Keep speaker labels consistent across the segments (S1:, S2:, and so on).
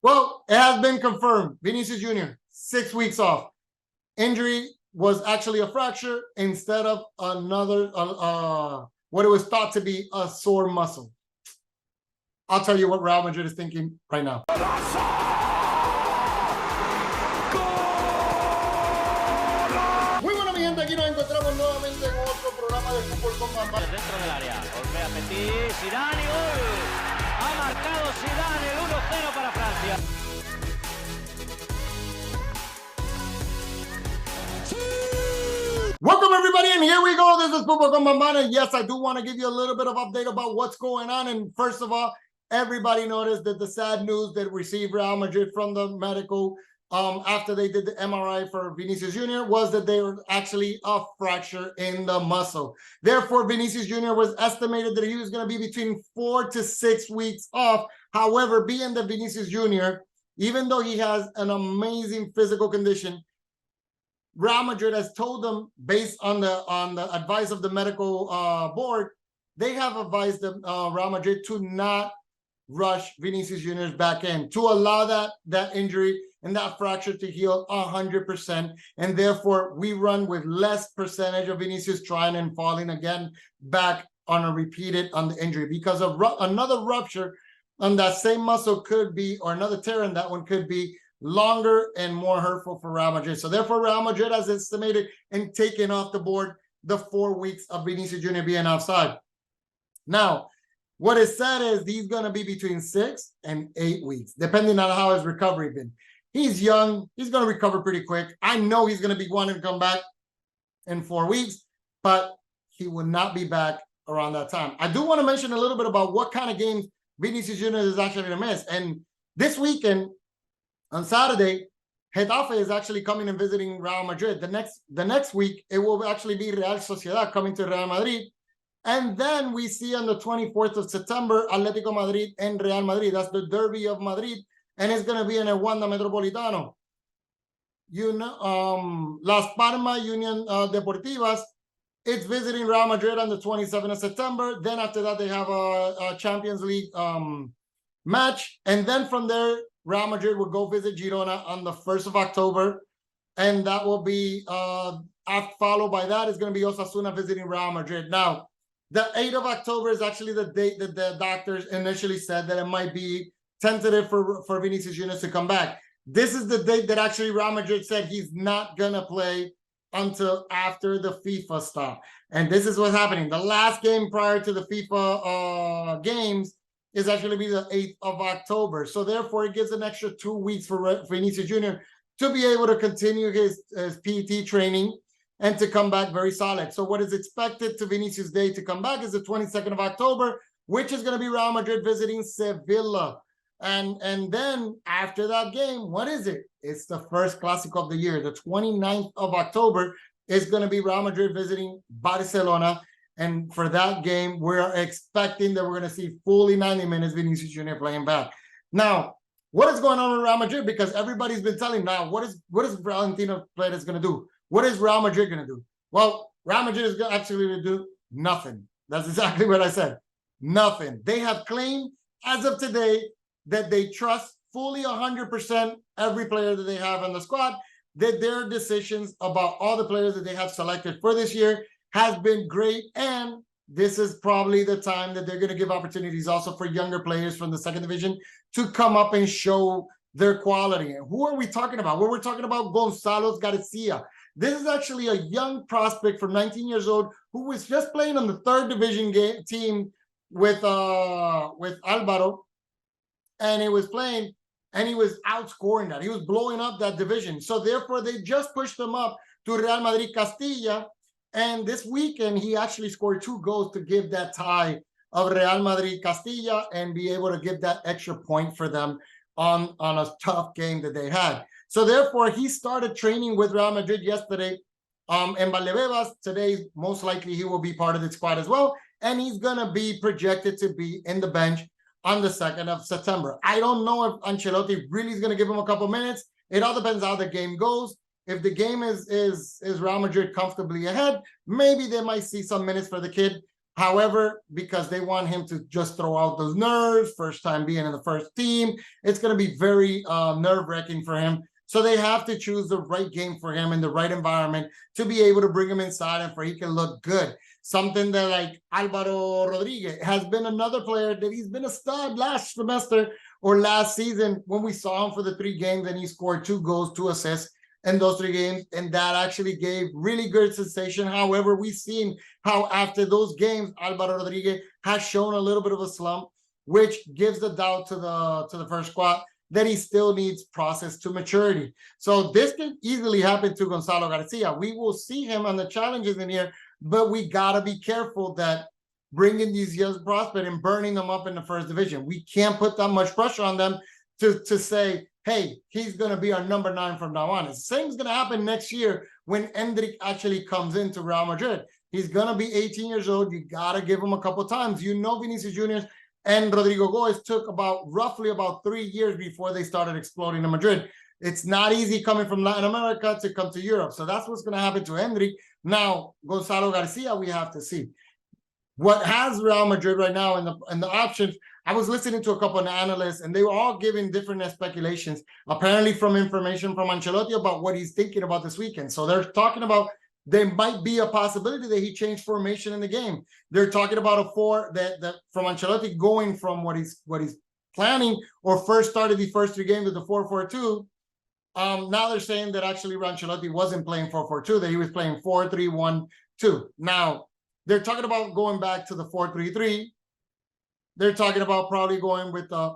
S1: Well, it has been confirmed. Vinicius Jr., 6 weeks off. Injury was actually a fracture instead of another, what it was thought to be a sore muscle. I'll tell you what Real Madrid is thinking right now. Muy buena, mi gente, aquí nos encontramos nuevamente en otro programa de Fútbol con Bambam.
S2: Dentro del área, golpea Petit, Zidane y gol. Ha marcado Zidane el 1-0 para Francia.
S1: Welcome everybody, and here we go. This is Futbol con Bambam, and yes, I do want to give you a little bit of update about what's going on. And first of all, everybody noticed that the sad news that received Real Madrid from the medical after they did the MRI for Vinicius Jr. was that they were actually a fracture in the muscle. Therefore, Vinicius Jr. was estimated that he was going to be between 4 to 6 weeks off. However, being that Vinicius Jr., even though he has an amazing physical condition, Real Madrid has told them, based on the advice of the medical board, they have advised the Real Madrid to not rush Vinicius Jr.'s back end, to allow that injury and that fracture to heal 100%, and therefore we run with less percentage of Vinicius trying and falling again back on a repeated on the injury, because another rupture on that same muscle could be, or another tear in that one could be longer and more hurtful for Real Madrid. So therefore, Real Madrid has estimated and taken off the board the 4 weeks of Vinicius Jr. being outside. Now, what is said is he's going to be between 6 and 8 weeks, depending on how his recovery been. He's young. He's going to recover pretty quick. I know he's going to be wanting to come back in 4 weeks, but he will not be back around that time. I do want to mention a little bit about what kind of games Vinicius Jr. is actually going to miss. And this weekend, on Saturday, Getafe is actually coming and visiting Real Madrid. The next week, it will actually be Real Sociedad coming to Real Madrid. And then we see on the 24th of September, Atlético Madrid and Real Madrid. That's the Derby of Madrid. And it's going to be in el Wanda Metropolitano. You know, Las Palmas Union Deportivas, it's visiting Real Madrid on the 27th of September. Then after that, they have a Champions League match. And then from there, Real Madrid will go visit Girona on the 1st of October. And that will be, followed by that is going to be Osasuna visiting Real Madrid. Now, the 8th of October is actually the date that the doctors initially said that it might be tentative for Vinicius Jr. to come back. This is the date that actually Real Madrid said he's not going to play until after the FIFA stop. And this is what's happening. The last game prior to the FIFA games is actually be the 8th of October. So therefore, it gives an extra 2 weeks for Vinicius Jr. to be able to continue his PET training and to come back very solid. So what is expected to Vinicius' Day to come back is the 22nd of October, which is going to be Real Madrid visiting Sevilla. And then after that game, what is it? It's the first Clásico of the year. The 29th of October is going to be Real Madrid visiting Barcelona. And for that game, we're expecting that we're going to see fully 90 minutes Vinicius Jr. playing back. Now, what is going on with Real Madrid? Because everybody's been telling now, what is Florentino Pérez going to do? What is Real Madrid going to do? Well, Real Madrid is actually going to do nothing. That's exactly what I said. Nothing. They have claimed as of today that they trust fully 100% every player that they have on the squad, that their decisions about all the players that they have selected for this year has been great. And this is probably the time that they're going to give opportunities also for younger players from the second division to come up and show their quality. And who are we talking about? Well, we're talking about Gonzalo Garcia. This is actually a young prospect from 19 years old who was just playing on the third division team with Alvaro, and he was playing and he was outscoring that. He was blowing up that division. So therefore, they just pushed him up to Real Madrid Castilla. And this weekend, he actually scored 2 goals to give that tie of Real Madrid Castilla and be able to give that extra point for them on a tough game that they had. So therefore, he started training with Real Madrid yesterday in Valdebebas. Today, most likely he will be part of the squad as well. And he's going to be projected to be in the bench on the 2nd of September. I don't know if Ancelotti really is going to give him a couple minutes. It all depends how the game goes. If the game is Real Madrid comfortably ahead, maybe they might see some minutes for the kid. However, because they want him to just throw out those nerves, first time being in the first team, it's going to be very nerve-wracking for him. So they have to choose the right game for him in the right environment to be able to bring him inside and for he can look good. Something that like Álvaro Rodríguez has been another player that he's been a stud last semester or last season when we saw him for the 3 games and he scored 2 goals, 2 assists in those 3 games. And that actually gave really good sensation. However, we've seen how after those games, Álvaro Rodríguez has shown a little bit of a slump, which gives the doubt to the first squad that he still needs process to maturity. So this can easily happen to Gonzalo Garcia. We will see him on the challenges in here, but we got to be careful that bringing these young prospects and burning them up in the first division. We can't put that much pressure on them to say, hey, he's going to be our number 9 from now on. The same is going to happen next year when Endrick actually comes into Real Madrid. He's going to be 18 years old. You got to give him a couple times. You know, Vinicius Jr. and Rodrigo Goes took roughly about 3 years before they started exploding in Madrid. It's not easy coming from Latin America to come to Europe. So that's what's going to happen to Endrick. Now, Gonzalo Garcia, we have to see. What has Real Madrid right now in the options, I was listening to a couple of analysts, and they were all giving different speculations, apparently from information from Ancelotti about what he's thinking about this weekend. So they're talking about there might be a possibility that he changed formation in the game. They're talking about a 4 that from Ancelotti going from what he's planning or first started the first 3 games with the 4-4-2. Now they're saying that actually Ancelotti wasn't playing 4-4-2, that he was playing 4-3-1-2. Now they're talking about going back to the 4-3-3. They're talking about probably going with the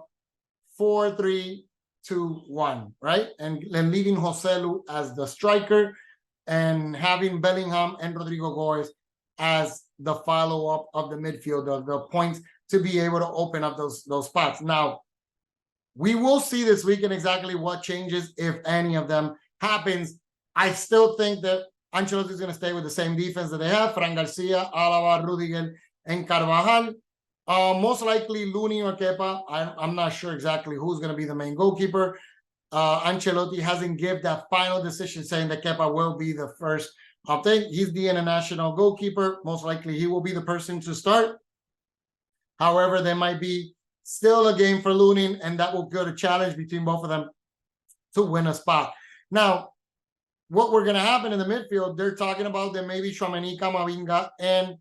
S1: 4-3-2-1, right? And then leaving Joselu as the striker and having Bellingham and Rodrigo Goes as the follow-up of the midfield, of the points to be able to open up those spots. Now, we will see this weekend exactly what changes, if any of them happens. I still think that Ancelotti is going to stay with the same defense that they have, Fran Garcia, Alaba, Rudiger, and Carvajal. Most likely Looney or Kepa. I'm not sure exactly who's going to be the main goalkeeper. Ancelotti hasn't given that final decision saying that Kepa will be the first thing. He's the international goalkeeper. Most likely he will be the person to start. However, there might be still a game for Looney, and that will go to challenge between both of them to win a spot. Now, what we're going to happen in the midfield, they're talking about that maybe Tchouaméni, Camavinga, and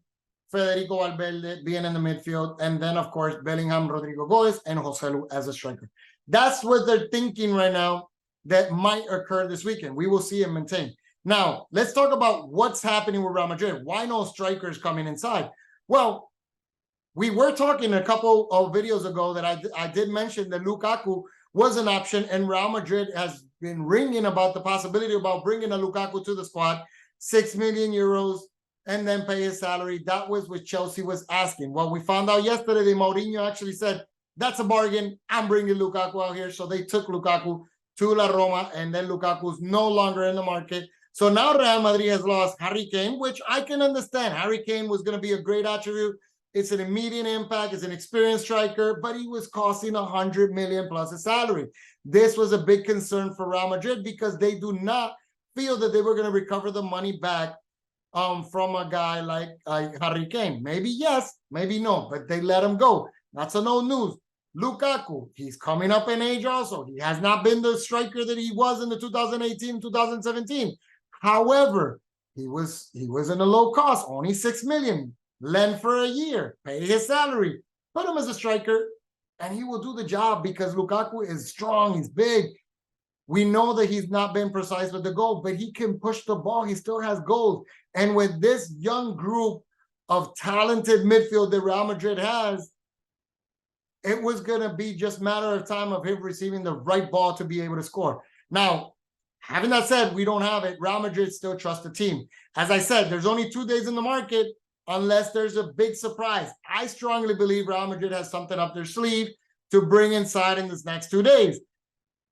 S1: Federico Valverde being in the midfield, and then, of course, Bellingham, Rodrigo Goes, and Joselu as a striker. That's what they're thinking right now that might occur this weekend. We will see and maintain. Now, let's talk about what's happening with Real Madrid. Why no strikers coming inside? Well, we were talking a couple of videos ago that I did mention that Lukaku was an option, and Real Madrid has been ringing about the possibility about bringing a Lukaku to the squad, 6 million euros, and then pay his salary. That was what Chelsea was asking. Well, we found out yesterday that Mourinho actually said, that's a bargain. I'm bringing Lukaku out here. So they took Lukaku to La Roma, and then Lukaku's no longer in the market. So now Real Madrid has lost Harry Kane, which I can understand. Harry Kane was going to be a great attribute. It's an immediate impact. It's an experienced striker, but he was costing 100 million plus his salary. This was a big concern for Real Madrid because they do not feel that they were going to recover the money back from a guy like Harry Kane. Maybe yes, maybe no, but they let him go. That's a no news. Lukaku, he's coming up in age also. He has not been the striker that he was in the 2018-2017. However, he was in a low cost, only 6 million. Lend for a year, pay his salary, put him as a striker, and he will do the job because Lukaku is strong, he's big. We know that he's not been precise with the goal, but he can push the ball. He still has goals. And with this young group of talented midfield that Real Madrid has, it was going to be just a matter of time of him receiving the right ball to be able to score. Now, having that said, we don't have it. Real Madrid still trusts the team. As I said, there's only 2 days in the market unless there's a big surprise. I strongly believe Real Madrid has something up their sleeve to bring inside in this next 2 days.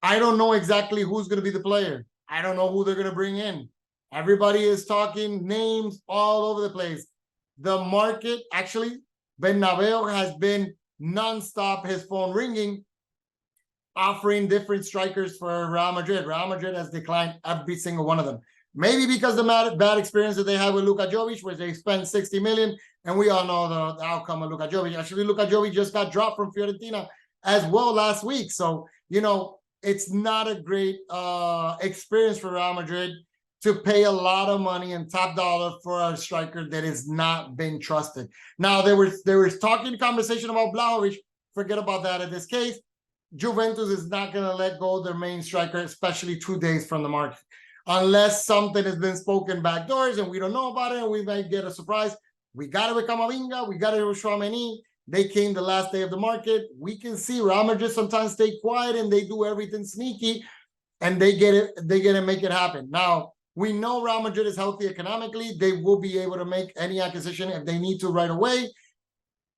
S1: I don't know exactly who's going to be the player. I don't know who they're going to bring in. Everybody is talking names all over the place. The market, actually, Bernabeu has been nonstop, his phone ringing, offering different strikers for Real Madrid. Real Madrid has declined every single one of them. Maybe because the bad experience that they had with Luka Jovic, where they spent 60 million, And we all know the outcome of Luka Jovic. Actually, Luka Jovic just got dropped from Fiorentina as well last week. So, you know, it's not a great experience for Real Madrid to pay a lot of money and top dollar for a striker that has not been trusted. Now, there was talking conversation about Vlahovic. Forget about that in this case. Juventus is not going to let go of their main striker, especially 2 days from the market, unless something has been spoken backdoors and we don't know about it and we might get a surprise. We got it with Camavinga. We got it with Tchouaméni. They came the last day of the market. We can see Real Madrid sometimes stay quiet and they do everything sneaky and they get it. They get to make it happen. Now, we know Real Madrid is healthy economically. They will be able to make any acquisition if they need to right away.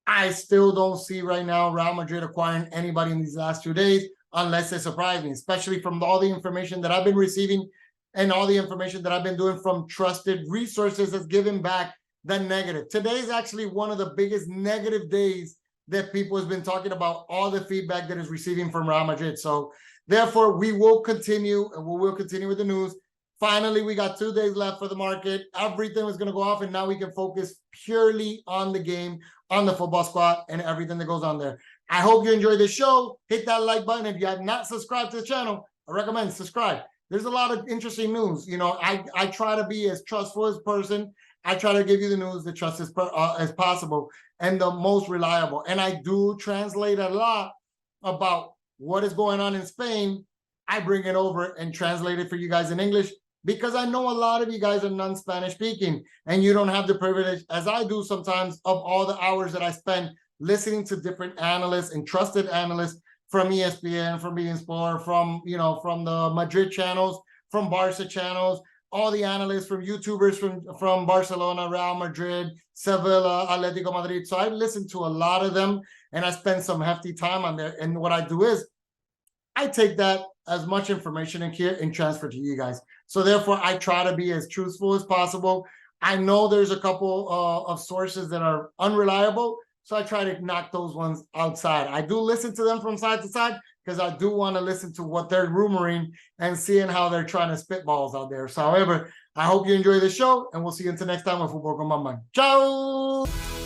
S1: I still don't see right now Real Madrid acquiring anybody in these last 2 days unless they surprise me, especially from all the information that I've been receiving and all the information that I've been doing from trusted resources that's giving back the negative. Today is actually one of the biggest negative days that people has been talking about, all the feedback that is receiving from Real Madrid. So therefore, we will continue and we will continue with the news. Finally, we got 2 days left for the market. Everything was going to go off, and now we can focus purely on the game, on the football squad, and everything that goes on there. I hope you enjoyed this show. Hit that like button. If you have not subscribed to the channel, I recommend subscribe. There's a lot of interesting news. You know, I try to be as trustful as person. I try to give you the news that trust as possible and the most reliable. And I do translate a lot about what is going on in Spain. I bring it over and translate it for you guys in English, because I know a lot of you guys are non-Spanish speaking and you don't have the privilege, as I do sometimes, of all the hours that I spend listening to different analysts and trusted analysts from ESPN, from beIN Sport, from, you know, from the Madrid channels, from Barca channels, all the analysts, from YouTubers from Barcelona, Real Madrid, Sevilla, Atletico Madrid. So I listen to a lot of them and I spend some hefty time on there. And what I do is I take that as much information in here and transfer to you guys. So therefore, I try to be as truthful as possible. I know there's a couple of sources that are unreliable, so I try to knock those ones outside. I do listen to them from side to side because I do want to listen to what they're rumoring and seeing how they're trying to spit balls out there. So however, I hope you enjoy the show, and we'll see you until next time with Futbol con Bambam. Ciao!